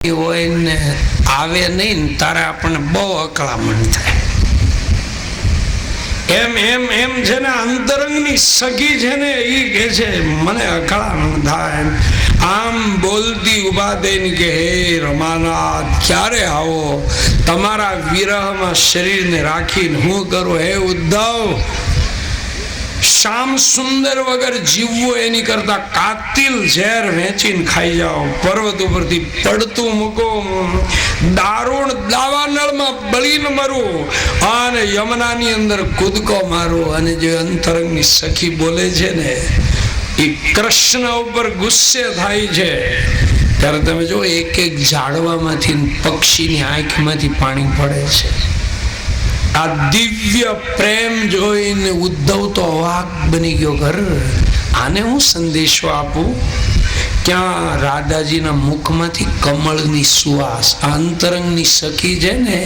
હોય ને આવે નહીં ને તારે આપણને બહુ અકળામણ થાય. એમ એમ એમ છે ને અંતરંગની સખી છે ને એ કે છે મને અકળામણ થાય. આમ બોલતી ઉભા થઈને કે હે રમાનાથ ક્યારે આવો, તમારા વિરહમાં શરીરને રાખીને હું કરું. હે ઉદ્ધવ, શ્યામ સુંદર વગર જીવવું એની કરતા કાતિલ ઝેર વેચીને ખાઈ જાઓ. પર્વત ઉપરથી પડતું મૂકો, દારૂણ દાવાનળમાં બળીને મરું અને યમુનાની અંદર કૂદકો મારું. અને જે અંતરંગની સખી બોલે છે ને એ કૃષ્ણ ઉપર ગુસ્સે થાય છે. ત્યારે તમે જો એક એક ઝાડવામાંથી પક્ષીની આંખમાંથી પાણી પડે છે. આ દિવ્ય પ્રેમ જોઈને ઉદ્ધવ તો અવાક બની ગયો. ઘર આને હું સંદેશો આપું? ક્યાં રાધાજીના મુખમાંથી કમળની સુવાસ, અંતરંગની સખી છે ને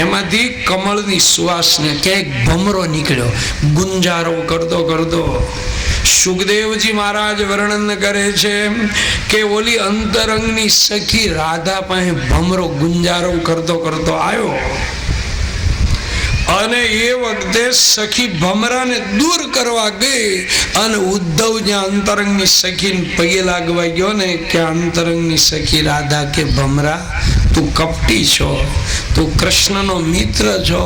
એમાંથી કમળની સુવાસ ને ક્યાંક ભમરો નીકળ્યો ગુંજારો કરતો કરતો. સુખદેવજી મહારાજ વર્ણન કરે છે કે ઓલી અંતરંગની સખી રાધા પાસે ભમરો ગુંજારો કરતો કરતો આવ્યો અને એ વખતે સખી ભમરાને દૂર કરવા ગઈ અને ઉદ્ધવ જ્યાં અંતરંગની સખીને પગે લાગવા ગયો ને કે અંતરંગની સખી રાધા કે ભમરા તું કપટી છો, તું કૃષ્ણનો મિત્ર છો,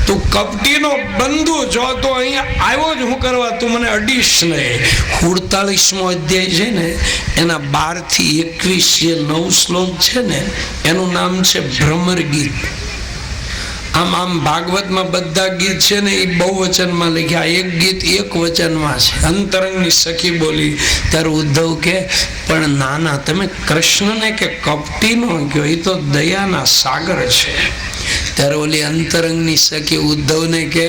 તું કપટીનો બંધુ છો, તો અહીંયા આવ્યો જ હું કરવા, તું મને અડીશ નહીં. 48મો અધ્યાય છે ને એના 12 થી 21 જે 9 શ્લોક છે ને એનું નામ છે ભ્રમર ગીત. આમ આમ ભાગવતમાં બધા ગીત છે ને એ બહુવચનમાં લખ્યા, એક ગીત એક વચનમાં છે. અંતરંગની સખી બોલી ત્યારે ઉદ્ધવ કે પણ નાના તમે કૃષ્ણને કે કપટી નો કહો, એ તો દયાના સાગર છે. ત્યારે ઓલી અંતરંગની સખી ઉદ્ધવને કે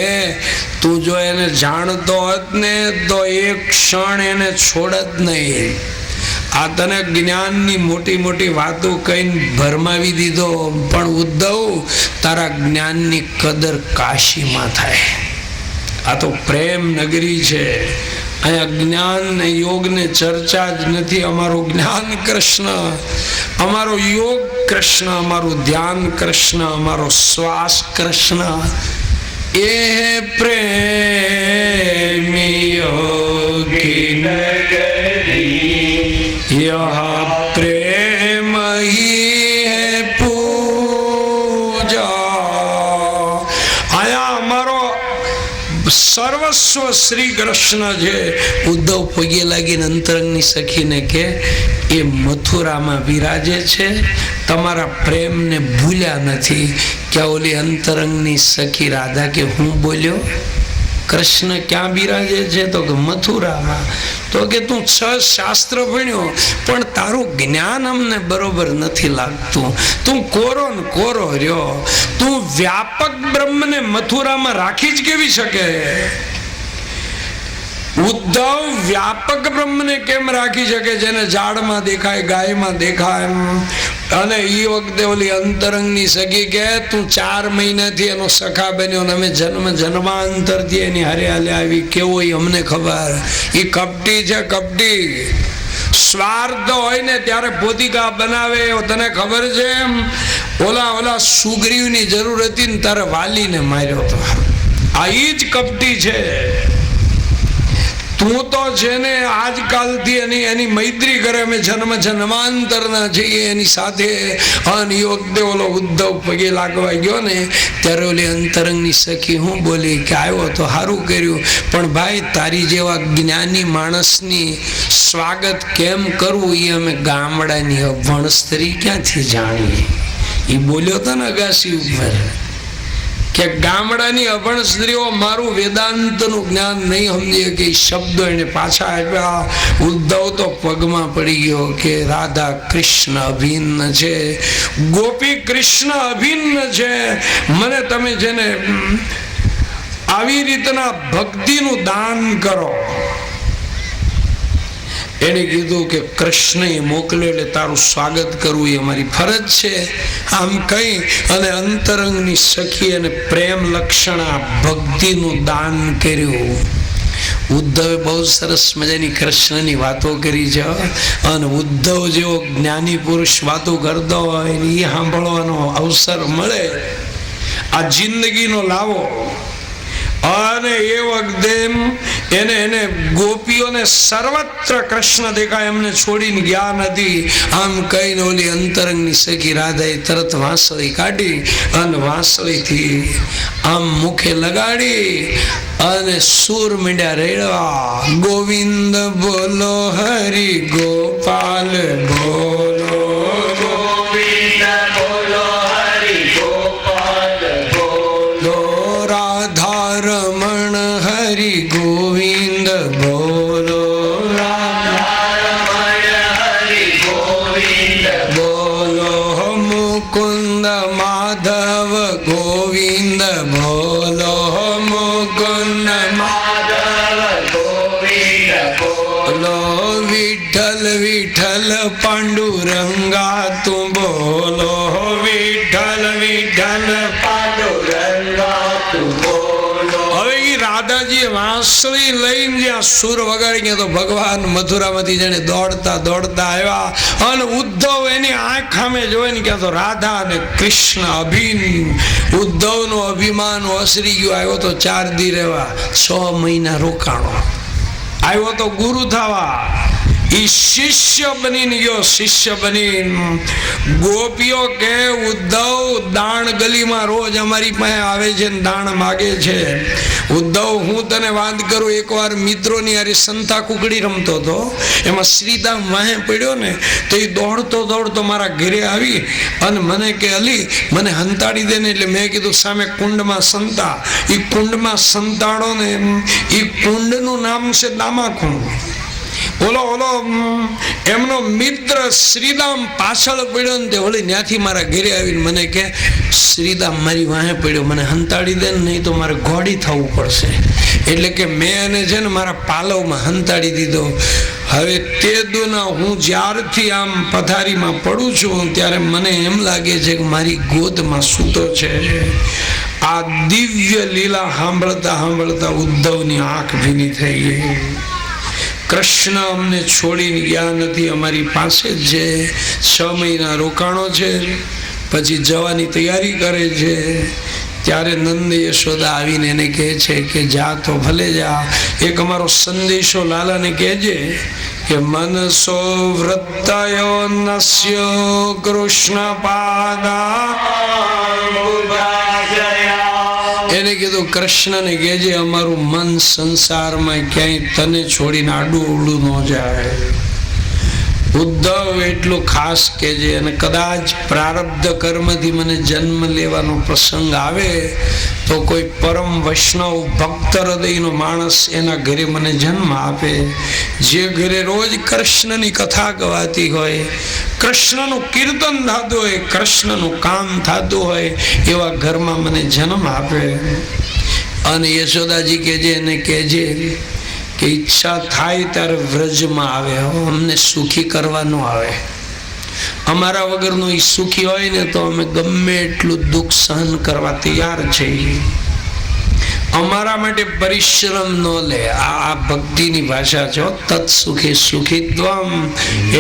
તું જો એને જાણતો હોત ને તો એક ક્ષણ એને છોડત નહીં. આ તને જ્ઞાનની મોટી મોટી વાતો કહીને ભરમાવી દીધો, પણ ઉદ્ધવ તારા જ્ઞાનની કદર કાશીમાં થાય. આ તો પ્રેમ નગરી છે, અહીંયા જ્ઞાન ને યોગ ને ચર્ચા જ નથી. અમારું જ્ઞાન કૃષ્ણ, અમારો યોગ કૃષ્ણ, અમારું ધ્યાન કૃષ્ણ, અમારો શ્વાસ કૃષ્ણ. એ પ્રેમી યોગી નગરી યહ પ્રેમ હી હૈ પૂજા. આયા અમારો સર્વસ્વ શ્રી કૃષ્ણ છે. ઉદ્ધવ પગે લાગીને અંતરંગની સખીને કે એ મથુરામાં વિરાજે છે, તમારા પ્રેમને ભૂલ્યા નથી. ક્યાં ઓલી અંતરંગની સખી રાધા કે હું બોલ્યો કૃષ્ણ ક્યાં બિરાજે છે? તો કે મથુરામાં. તો કે તું 6 શાસ્ત્ર ભણ્યો પણ તારું જ્ઞાન અમને બરોબર નથી લાગતું, તું કોરો ને કોરો રહ્યો. તું વ્યાપક બ્રહ્મને મથુરામાં રાખી જ કેવી શકે? ઉદ્ધવ વ્યાપક બ્રહ્મને કેમ રાખી શકે જેને ઝાડમાં દેખાય, ગાયમાં દેખાય? અને એ વખતે ઓલી અંતરંગની સખી કે તું 4 મહિનાથી એનો સખા બન્યો ને અમે જન્માંતરથી એની હારે હાલે આવી. કેવો એ અમને ખબર. એ કપટી છે, કપટી. સ્વાર્થ હોય ને ત્યારે પોતિકા બનાવે. તને ખબર છે ઓલા સુગ્રીવની જરૂર હતી ને તારે વાલીને માર્યો હતો. આ એ જ કપટી છે. તું તો છે ને આજકાલથી એની મૈત્રી કરે, અમે જન્માંતરના છીએ એની સાથે. અને એ વખતે ઓલો ઉદ્ધવ પગે લાગવા ગયો ને ત્યારે ઓલી અંતરંગની સખી હું બોલી કે આવ્યો તો સારું કર્યું, પણ ભાઈ તારી જેવા જ્ઞાની માણસની સ્વાગત કેમ કરવું એ અમે ગામડાની અભણ સ્ત્રી ક્યાંથી જાણીએ. એ બોલ્યો તો ને અગાસી ઉપર કે ગામડાની અભણ સ્ત્રીઓ મારું વેદાંતનું જ્ઞાન નહીં સમજે કે શબ્દો એને પાછા આપ્યા. ઉદ્ધવ તો પગમાં પડી ગયો કે રાધા કૃષ્ણ અભિન્ન છે, ગોપી કૃષ્ણ અભિન્ન છે. મને તમે જેને આવી રીતના ભક્તિનું દાન કરો. એને કીધું કે કૃષ્ણએ મોકલ્યો એટલે તારું સ્વાગત કરવું એ અમારી ફરજ છે. આમ કહી અને અંતરંગની સખી અને પ્રેમ લક્ષણા ભક્તિનું દાન કર્યું. ઉદ્ધવે બહુ સરસ મજાની કૃષ્ણની વાતો કરી છે, અને ઉદ્ધવ જેવો જ્ઞાની પુરુષ વાતો કરતો હોય એ સાંભળવાનો અવસર મળે, આ જિંદગીનો લાવો. અને એ વખતે એને ગોપીઓને સર્વત્ર કૃષ્ણ દેખાય, એમને છોડીને ગયા નથી. આમ કહીને ઓલી અંતરંગની સખી રાધાએ તરત વાંસળી કાઢી અને વાંસળીથી આમ મુખે લગાડી અને સૂર મીંડ્યા રેડવા. ગોવિંદ બોલો હરિ ગોપાલ બોલો, ગોવિંદ બોલો હરિ ગોપાલ બોલો, રાધા રમણ હરિ ગોવિંદ બોલો, રાધા રમણ હરિ ગોવિંદ બોલો, મુકુંદ માધવ ગોવિંદ બોલો, મુકુંદ માધવ ગોવિંદ બોલો, વિઠ્ઠલ વિઠ્ઠલ પાંડુરંગા તું બોલો, વિઠ્ઠલ વિઠ્ઠલ પાંડુરંગા તું બોલો. હવે એ રાધાજીએ વાંસળી લઈને જ્યાં સુર વગાડી ગયા તો ભગવાન મથુરામાંથી જેને દોડતા દોડતા આવ્યા, અને ઉદ્ધવ એની આંખ સામે જોઈ ને ક્યાં તો રાધા અને કૃષ્ણ અભિન્ન. ઉદ્ધવનું અભિમાન ઓસરી ગયું. આવ્યો તો 4 દી રહેવા, 6 મહિના રોકાણો. આવ્યો તો ગુરુ થવા, ઈ શિષ્ય બનીને ગયો. શિષ્ય બનીને ગોપીઓ કે ઉદ્ધવ દાણ ગલીમાં રોજ અમારી પાસે આવે છે ને દાણ માગે છે. ઉદ્ધવ હું તને વાત કરું, એકવાર મિત્રોની યારી સંતા કુકડી રમતો હતો, એમાં શ્રીદામ વાહે પડ્યો ને તો એ દોડતો દોડતો મારા ઘરે આવી અને મને કે અલી મને હંતાડી દે ને. એટલે મેં કીધું સામે કુંડમાં સંતા, એ કુંડમાં સંતાડો ને. એ કુંડનું નામ છે દામાકુંડ. ઓલો એમનો મિત્ર શ્રીદામ પાછળ પડ્યો ને તે વળી ત્યાંથી મારા ઘરે આવીને મને કે શ્રીદામ મારી વાહે પડ્યો, મને હંતાડી દે ને, નહીં તો મારે ઘોડી થવું પડશે. એટલે કે મેં એને છે ને મારા પાલવમાં હંતાડી દીધો. હવે તે દુના હું જ્યારથી આમ પથારીમાં પડું છું ત્યારે મને એમ લાગે છે કે મારી ગોદમાં સૂતો છે. આ દિવ્ય લીલા સાંભળતા સાંભળતા ઉદ્ધવની આંખ ભીની થઈ ગઈ. કૃષ્ણ અમને છોડીને ગયા નથી, અમારી પાસે જ છે. 6 મહિના રોકાણો છે, પછી જવાની તૈયારી કરે છે. ત્યારે નંદ યશોદા આવીને એને કહે છે કે જા તો ભલે જા, એક અમારો સંદેશો લાલાને કહેજે કે મનસો વૃત્તયો નસ્યો કૃષ્ણ પાદા. એને કીધું કૃષ્ણને કહેજે અમારું મન સંસારમાં ક્યાંય તને છોડીને આડું અવડું ન જાય. ઉદ્ધવ એટલું ખાસ કહેજે, અને કદાચ પ્રારબ્ધ કર્મથી મને જન્મ લેવાનો પ્રસંગ આવે તો કોઈ પરમ વૈષ્ણવ ભક્ત હૃદયનો માણસ એના ઘરે મને જન્મ આપે, જે ઘરે રોજ કૃષ્ણની કથા ગવાતી હોય, કૃષ્ણનું કીર્તન થતું હોય, કૃષ્ણનું કામ થતું હોય, એવા ઘરમાં મને જન્મ આપે. અને યશોદાજી કહેજે એને કહેજે કે ઈચ્છા થાય ત્યારે વ્રજમાં આવે, અમને સુખી કરવાનો આવે. અમારા વગરનું એ સુખી હોય ને તો અમે ગમે એટલું દુઃખ સહન કરવા તૈયાર છીએ. અમારા માટે પરિશ્રમ ન લે. આ ભક્તિની ભાષા છે. તત્ સુખી સુખીત્વમ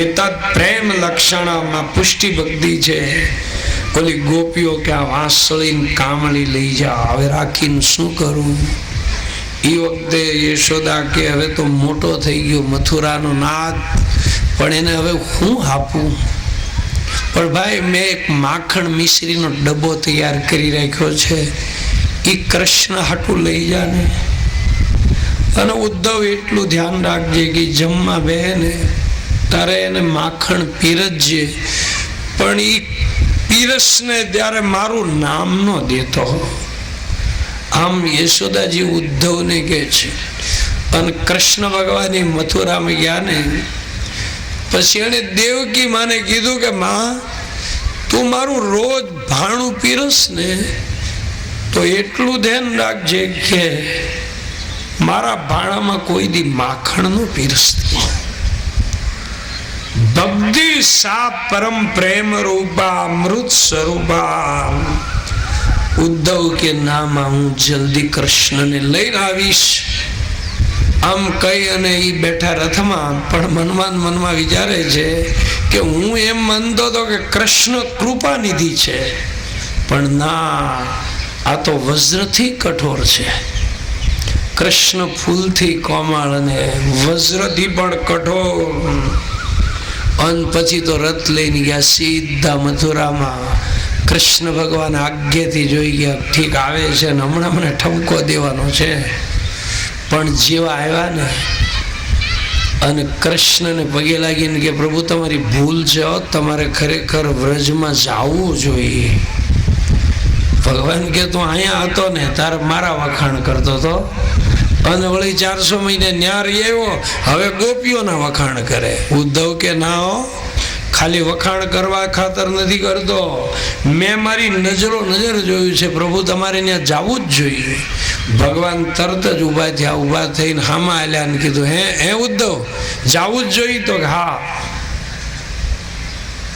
એતદ પ્રેમ લક્ષણમાં પુષ્ટિ ભક્તિ છે. ઓલી ગોપીઓ કે આ વાંસળી કામળી લઈ જા, હવે રાખીને શું કરું? એ વખતે યશોદા કે હવે તો મોટો થઈ ગયો મથુરાનો નાથ, પણ એને હવે હું આપું? પણ ભાઈ મેં એક માખણ મિશ્રીનો ડબ્બો તૈયાર કરી રાખ્યો છે, એ કૃષ્ણ હાટું લઈ જા ને. અને ઉદ્ધવ એટલું ધ્યાન રાખજે કે જમવા બે ને તારે એને માખણ પીરસજે, પણ એ પીરસને ત્યારે મારું નામ ન દેતો. આમ યશોદાજી ઉદ્ધવને કહે છે. અને કૃષ્ણ ભગવાન મથુરામાં ગયા ને પછી એને દેવકી માને કીધું કે માં તું મારું રોજ ભાણું પીરસ ને તો એટલું ધ્યાન રાખજે કે મારા ભાણામાં કોઈ દી માખણ નું પીરસતી. ભક્તિ સા પરમ પ્રેમ રૂપા અમૃત સ્વરૂપા. ઉદ્ધવ કે નામાં હું જલ્દી કૃષ્ણને લઈને આવીશ. આમ કહી અને એ બેઠા રથમાં, પણ મનમાં વિચારે છે કે હું એમ માનતો હતો કે કૃષ્ણ કૃપાનિધિ છે, પણ ના, આ તો વજ્રથી કઠોર છે. કૃષ્ણ ફૂલથી કોમળ અને વજ્રથી પણ કઠોર. અને પછી તો રથ લઈને ગયા સીધા મથુરામાં. કૃષ્ણ ભગવાન આજ્ઞાથી જોઈ ગયા, ઠીક આવે છે ને હમણાં મને ઠપકો દેવાનો છે. પણ જેવા આવ્યા ને અને કૃષ્ણને પગે લાગીને કે પ્રભુ તમારી ભૂલ છે, તમારે ખરેખર વ્રજમાં જવું જોઈએ. ભગવાન કે તું અહીંયા હતો ને તારે મારા વખાણ કરતો હતો, અને વળી 400 મહિને ન્યાર આવ્યો, હવે ગોપીઓના વખાણ કરે. ઉદ્ધવ કે ના હો, ખાલી વખાણ કરવા ખાતર નથી કરતો, મેં મારી નજર જોયું છે, પ્રભુ તમારે ત્યાં જવું જ જોઈએ. ભગવાન તરત જ ઊભા થયા, ઊભા થઈને હામાં આલ્યા ને કીધું, હે ઉદ્ધવ જવું જ જોઈએ? તો હા.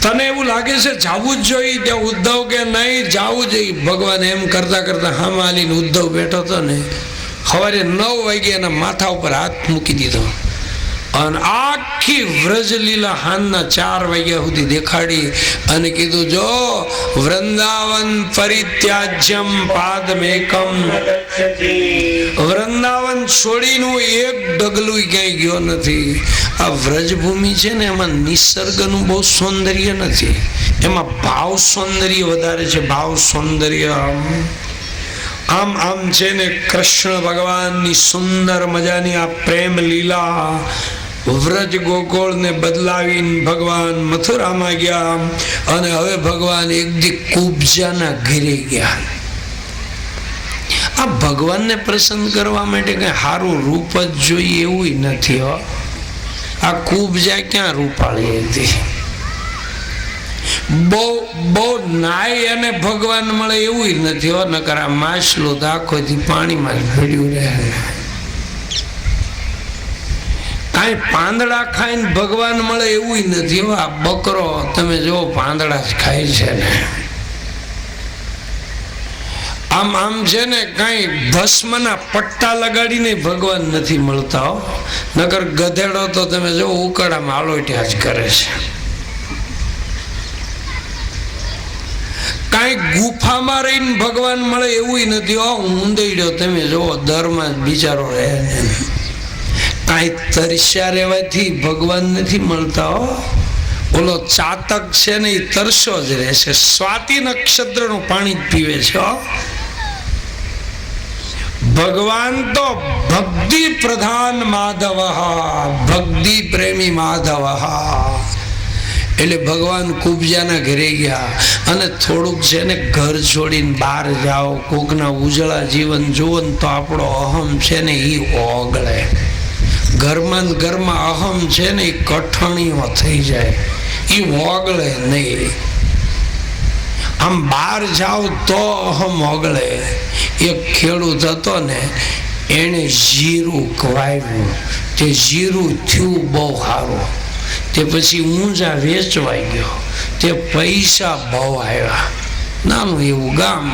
તને એવું લાગે છે જવું જ જોઈએ? ત્યાં ઉદ્ધવ કે નહીં, જવું જોઈએ. ભગવાન એમ કરતા કરતા હામાં આલીને ઉદ્ધવ બેઠો હતો ને, સવારે 9 વાગે એના માથા ઉપર હાથ મૂકી દીધો અને આખી વ્રજ લીલા હાનના 4 વાગ્યા સુધી દેખાડી અને કીધું, જો વૃંદાવન પરિત્યાજ્યમ પાદમેકમ, વૃંદાવન છોડીનું એક ડગલું ક્યાંય ગયો નથી. આ વ્રજભૂમિ છે ને, એમાં નિસર્ગનું બહુ સૌંદર્ય નથી, એમાં ભાવ સૌંદર્ય વધારે છે. ભાવ સૌંદર્ય આમ છે ને, કૃષ્ણ ભગવાનની સુંદર મજાની આ પ્રેમ લીલા વ્રજ ગોકુળ ને બદલાવીને ભગવાન મથુરામાં ગયા. અને હવે ભગવાન એક દી કુબજાના ઘરે ગયા. આ ભગવાનને પ્રસન્ન કરવા માટે કઈ સારું રૂપ જ જોઈએ એવું નથી હો. આ કુબજા ક્યાં રૂપાળી હતી? બહુ નાય અને ભગવાન મળે એવું નથી હો. નકર આ માછલું તો આખોથી પાણીમાં જ ભર્યું રહે. કાંઈ પાંદડા ખાઈને ભગવાન મળે એવું નથી હો. આ બકરો તમે જો પાંદડા જ ખાય છે ને. આમ છે ને, કાંઈ ભસ્મના પટ્ટા લગાડીને ભગવાન નથી મળતા હો. નકર ગધેડો તો તમે જો ઉકળામાં આલોટ્યા જ કરે છે. કાંઈ ગુફામાં રહીને ભગવાન મળે એવું નથી હો. ઊંધેડ્યો તમે જોવો દરમાં જ બિચારો રહે. કાંઈ તરસ્યા રહેવાથી ભગવાન નથી મળતા હો. ઓલો ચાતક છે ને, એ તરસ્યો જ રહેશે. સ્વાતિ નક્ષત્રનું પાણી જ પીવે છે હો. ભગવાન તો ભક્તિ પ્રધાન માધવ, ભક્તિ પ્રેમી માધવ. એટલે ભગવાન કુબજાના ઘરે ગયા અને થોડુંક છે ને, ઘર છોડીને બહાર જાઓ, કોકના ઉજળા જીવન જુઓ ને તો આપણો અહમ છે ને એ ઓગળે. ઘરમાં અહમ છે ને એ કઠણીઓ થઈ જાય, એ ઓગળે નહીં. આમ બહાર જાઓ તો અહમ ઓગળે. એક ખેડૂત હતો ને, એને જીરું વાવ્યું, તે જીરું થયું બહુ સારું. તે પછી ઊંઝા વેચવાઈ ગયો, તે પૈસા બહુ આવ્યા. નાનું એવું ગામ,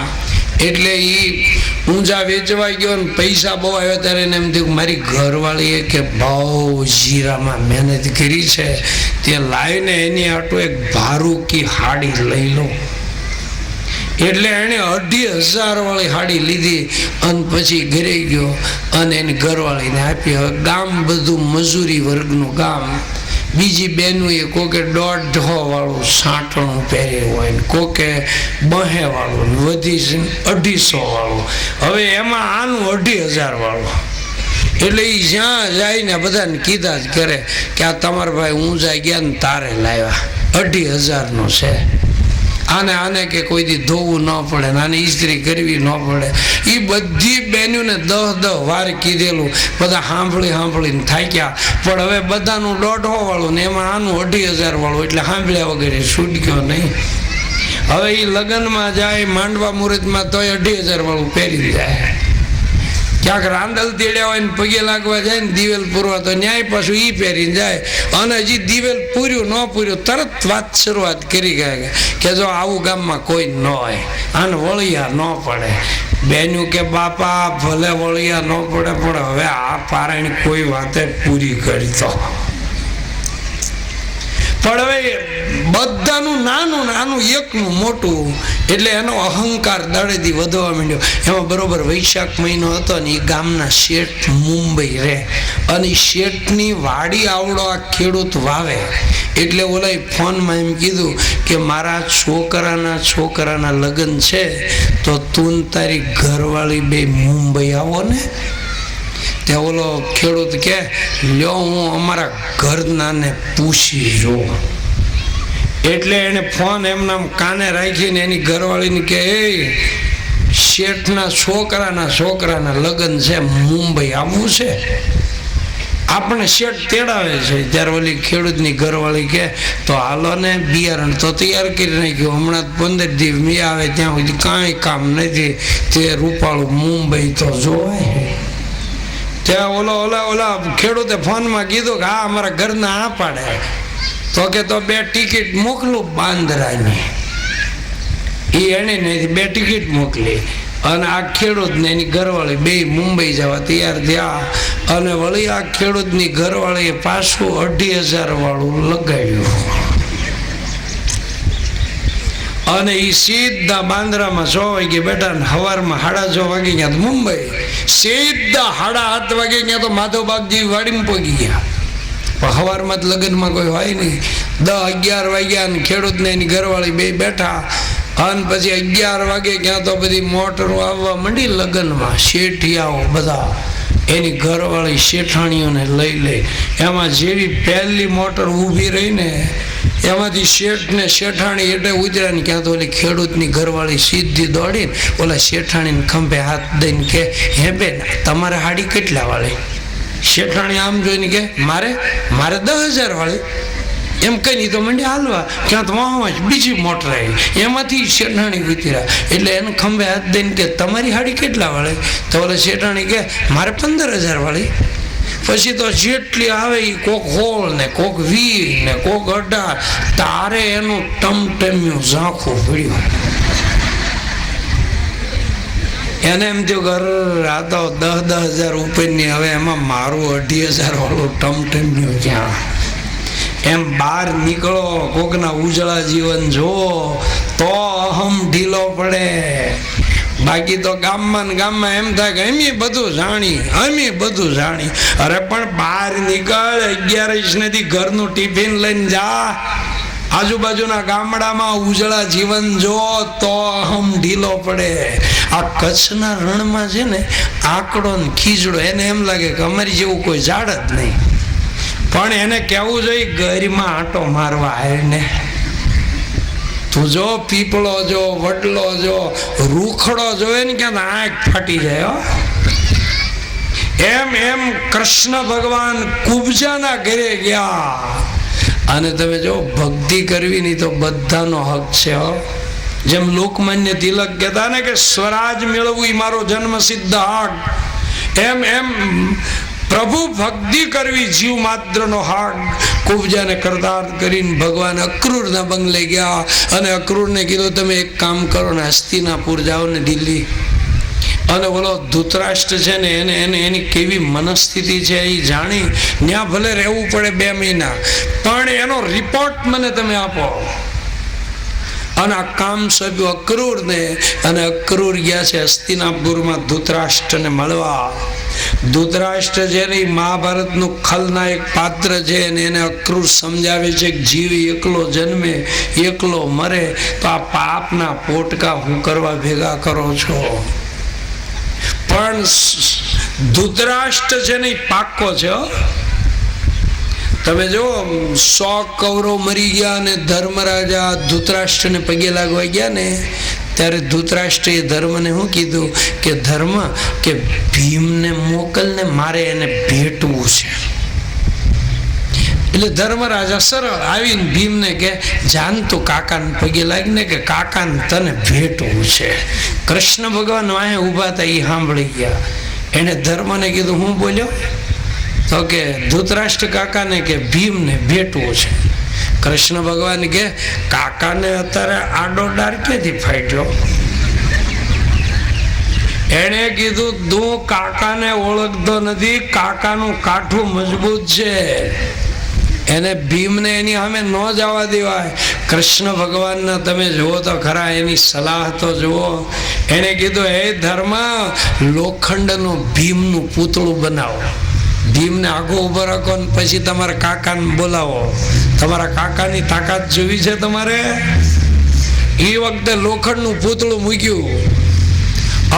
એટલે એ ઊંઝા વેચવાઈ ગયો ને પૈસા બહુ આવ્યા. ત્યારે એને એમ થયું મારી ઘરવાળીએ કે બહુ જીરામાં મહેનત કરી છે, તે લાવીને એની આટલું એક ભારૂકી હાડી લઈ લો. એટલે એને 2,500 વાળી હાડી લીધી અને પછી ઘરે ગયો અને એની ઘરવાળીને આપી. હવે ગામ બધું મજૂરી વર્ગનું ગામ. બીજી બહેનોએ કોકે 150 વાળું સાંટણું પહેર્યું હોય ને કોકે 200 વાળું, વધી 250 વાળું. હવે એમાં આનું 2,500 વાળું. એટલે એ જ્યાં જઈને બધાને કીધા જ કરે કે આ તમારા ભાઈ ઊંઝા ગયા ને તારે લાવ્યા, 2,500નો છે. આને કે કોઈ દી ધોવું ન પડે, આને ઇસ્ત્રી કરવી ન પડે. એ બધી બહેનોને 10 વાર કીધેલું, બધા સાંભળીને થાક્યા. પણ હવે બધાનું 150 વાળું ને એમાં આનું 2,500 વાળું, એટલે સાંભળ્યા વગેરે છૂટક્યો નહીં. હવે એ લગ્નમાં જાય, માંડવા મુહૂર્તમાં તોય 2,500 વાળું પહેરી જાય. ક્યાંક રાંદલ તેડ્યા હોય ને પગે લાગવા જાય ને દિવેલ પૂરવા તો ન્યાય પાછું ઈ પહેરીને જાય, અને હજી દિવેલ પૂર્યું ન પૂર્યું તરત વાત શરૂઆત કરી ગયા કે જો આવું ગામમાં કોઈ ન હોય, આને વળિયા ન પડે. બેનું કે બાપા ભલે વળિયા ન પડે પણ હવે આ પારાયણ કોઈ વાતે પૂરી કરતો. પણ હવે બધાનું નાનું નાનું એકનું મોટું, એટલે એનો અહંકાર દાડેથી વધવા માંડ્યો. એમાં બરોબર વૈશાખ મહિનો હતો ને એ ગામના શેઠ મુંબઈ રહે, અને એ શેઠની વાડી આવડો આ ખેડૂત વાવે. એટલે ઓલા ફોનમાં એમ કીધું કે મારા છોકરાના લગ્ન છે તો તું તારી ઘરવાળી બે મુંબઈ આવો ને. ત્યાં ઓલો ખેડૂત કે લ્યો હું અમારા ઘરનાને પૂછી જોઉં. એટલે એને ફોન એમના કાને રાખીને એની ઘરવાળીને કે એ શેઠના છોકરાના લગ્ન છે, મુંબઈ આવવું છે, આપણે શેઠ તેડાવે છે. ત્યારે ઓલી ખેડૂતની ઘરવાળી કે તો હાલો ને, બિયારણ તો તૈયાર કરી નાખ્યું, હમણાં 15 દિવસ મેં આવે ત્યાં સુધી કાંઈ કામ નથી, તે રૂપાળું મુંબઈ તો જોવાય. ત્યાં ઓલા ખેડૂતે ફોનમાં કીધું કે હા અમારા ઘરના આ પાડે, તો કે તો 2 ટિકિટ મોકલું બાંદ્રાની. એ એને નહીં 2 ટિકિટ મોકલી, અને આ ખેડૂતને એની ઘરવાળી બે મુંબઈ જવા તૈયાર થયા. અને વળી આ ખેડૂતની ઘરવાળીએ પાછું 2,500 વાળું લગાવ્યું, અને એ સીધા બાંદ્રામાં 6 વાગે બેઠા ને સવારમાં 6:30 વાગે ગયા મુંબઈ. સીધા 7:30 વાગે ગયા તો માધવબાગજી વાડીમાં પહોંચી ગયા. પણ સવારમાં જ લગ્નમાં કોઈ હોય નહીં. 10-11 વાગ્યા ને ખેડૂતને એની ઘરવાળી બે બેઠા, અને પછી 11 વાગે ક્યાં તો બધી મોટરો આવવા માંડી લગ્નમાં. શેઠિયાઓ બધા એની ઘરવાળી શેઠાણીઓને લઈ એમાં જેવી પહેલી મોટર ઊભી રહીને એમાંથી શેઠ ને શેઠાણી એટલે ઉતર્યા ને ક્યાં તો ઓલી ખેડૂતની ઘરવાળી સીધી દોડીને ઓલા શેઠાણીને ખંભે હાથ દઈને કે હે બેન તમારે હાડી કેટલા વાળી? શેઠાણી આમ જોઈને કે મારે 10,000 વાળી. એમ કઈ તો મંડી હાલવા ક્યાં તો વાહ બીજી મોટર આવી, એમાંથી શેઠાણી ઉતર્યા. એટલે એને ખંભે હાથ દઈને કે તમારી હાડી કેટલા વાળી? તો ઓલા શેઠાણી કે મારે 15,000 વાળી. પછી તો જેટલી આવે એ કોક હોળ ને કોક 20 ને કોક 18, તારે એનું ટમટમ્યું ઝાંખું પડ્યું. એને એમ થયું ઘર આ તો 10,000 ઉપરની, હવે એમાં મારું 2,500 વાળું ટમટમ્યું ક્યાં? એમ બહાર નીકળો, કોકના ઉજળા જીવન જો તો અહમ ઢીલો પડે. બાકી તો ગામમાં એમ થાય કે અમે બધું જાણી. અરે પણ બહાર નીકળ, 11 નથી, ઘરનું ટિફિન લઈને જા, આજુબાજુના ગામડામાં ઉજળા જીવન જો તો અહમ ઢીલો પડે. આ કચ્છના રણમાં છે ને આંકડો ને ખીજડો, એને એમ લાગે કે અમારી જેવું કોઈ ઝાડ જ નહીં. પણ એને કહેવું જોઈએ ગરીમાં આંટો મારવા આવે ને. તું જો પીપળો જો, વડલો જો, રૂખડો જોવે ને ક્યાં આંખ ફાટી જાય. એમ કૃષ્ણ ભગવાન કુબજાના ઘરે ગયા. અને તમે જો ભક્તિ કરવી નહીં તો બધાનો હક છે. જેમ લોકમાન્ય તિલક કહેતા ને કે સ્વરાજ મેળવવું એ મારો જન્મ સિદ્ધ હક, એમ પ્રભુ ભક્તિ કરવી જીવ માત્રનો હક. કુબજાને કરતાર્થ કરીને ભગવાન અક્રૂરના બંગલે ગયા, અને અક્રૂરને કીધું તમે એક કામ કરો ને હસ્તિનાપુર જાઓ ને દિલ્હી. અને બોલો ધૃતરાષ્ટ્ર છે ને એને એની કેવી મનસ્થિતિ છે એ જાણી ત્યાં ભલે રહેવું પડે 2 મહિના, પણ એનો રિપોર્ટ મને તમે આપો. અને આ કામ સોંપ્યું અક્રૂરને, અને અક્રૂર ગયા છે હસ્તિનાપુરમાં ધૃતરાષ્ટ્રને મળવા. ધૃતરાષ્ટ્ર છે ને મહાભારતનું ખલનાયક પાત્ર છે, અને એને અક્રૂર સમજાવે છે કે જીવ એકલો જન્મે એકલો મરે, તો આ પાપના પોટકા હું કરવા ભેગા કરો છો? પણ ધૃતરાષ્ટ્ર છે ને પાક્કો છે. તમે જો 100 કૌરવ મરી ગયા અને ધર્મરાજા ધૃતરાષ્ટ્રને પગે લાગવા ગયા ને, ત્યારે ધૃતરાષ્ટ્રએ ધર્મને શું કીધું કે ધર્મ કે ભીમને મોકલને, મારે એને ભેટવું છે. એટલે ધર્મરાજા સરળ આવીને ભીમને કે જાન તું કાકાને પગે લાગીને કે કાકાને તને ભેટવું છે. કૃષ્ણ ભગવાન વાહે ઊભા હતા, એ સાંભળી ગયા એને ધર્મને કીધું, હું બોલ્યો? તો કે ધૃતરાષ્ટ્ર કાકાને કે ભીમને ભેટવું છે. કૃષ્ણ ભગવાન કે કાકાને અત્યારે આડો ડાર ક્યાંથી ફાટ્યો? એને કીધું, તું કાકાને ઓળખતો નથી, કાકાનું કાઠું મજબૂત છે, એને ભીમને એની સામે ન જવા દેવાય. કૃષ્ણ ભગવાનને તમે જુઓ તો ખરા, એની સલાહ તો જુઓ. એને કીધું, હે ધર્મ, લોખંડનું ભીમનું પૂતળું બનાવો, ભીમને આગો ઉભો રાખો ને પછી તમારા કાકાને બોલાવો. તમારા કાકાની તાકાત જોવી છે તમારે. એ વખતે લોખંડનું પૂતળું મૂક્યું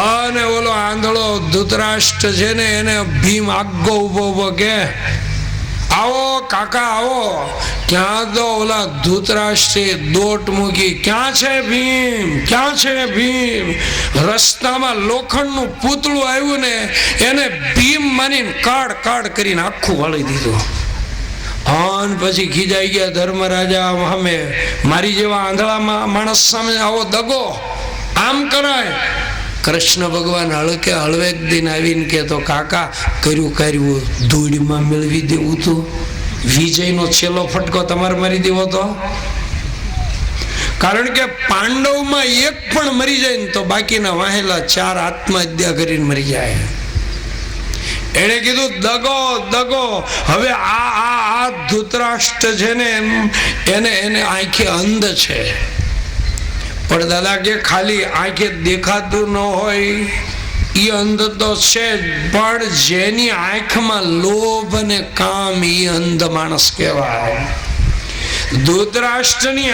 અને ઓલો આંધળો ધૃતરાષ્ટ્ર છે ને એને ભીમ આગો ઉભો ઉભો કે આવો કાકા આવો. ક્યાં તો ઓલા ધૃતરાષ્ટ્રે દોટ મૂકી, ક્યાં છે ભીમ, ક્યાં છે ભીમ? રસ્તામાં લોખંડનું પૂતળું આવ્યું ને એને ભીમ માનીને કાઢ કાઢ કરીને આખું વાળી દીધું. અને પછી ખીજાઈ ગયા ધર્મરાજા સામે, મારી જેવા આંધળા માણસ સામે આવો દગો આમ કરાય? કૃષ્ણ ભગવાન હળકે હળવેક દિન આવીને કે તો કાકા કર્યું ધૂળમાં મેળવી દેવું તો વિજયનો છેલ્લો ફટકો તમારે મારી દેવો તો. કારણ કે પાંડવમાં એક પણ મરી જાય ને તો બાકીના વાહેલા 4 આત્મહત્યા કરીને મરી જાય. એને કીધું દગો દગો. હવે આ ધૃતરાષ્ટ્ર છે ને એને આંખે અંધ છે, પણ દાદા કે ખાલી આંખે દેખાતું ન હોય એ અંધ તો છે જ, પણ જેની આંખમાં લોભ અને કામ એ અંધ માણસ કહેવાય. ધૃતરાષ્ટ્રની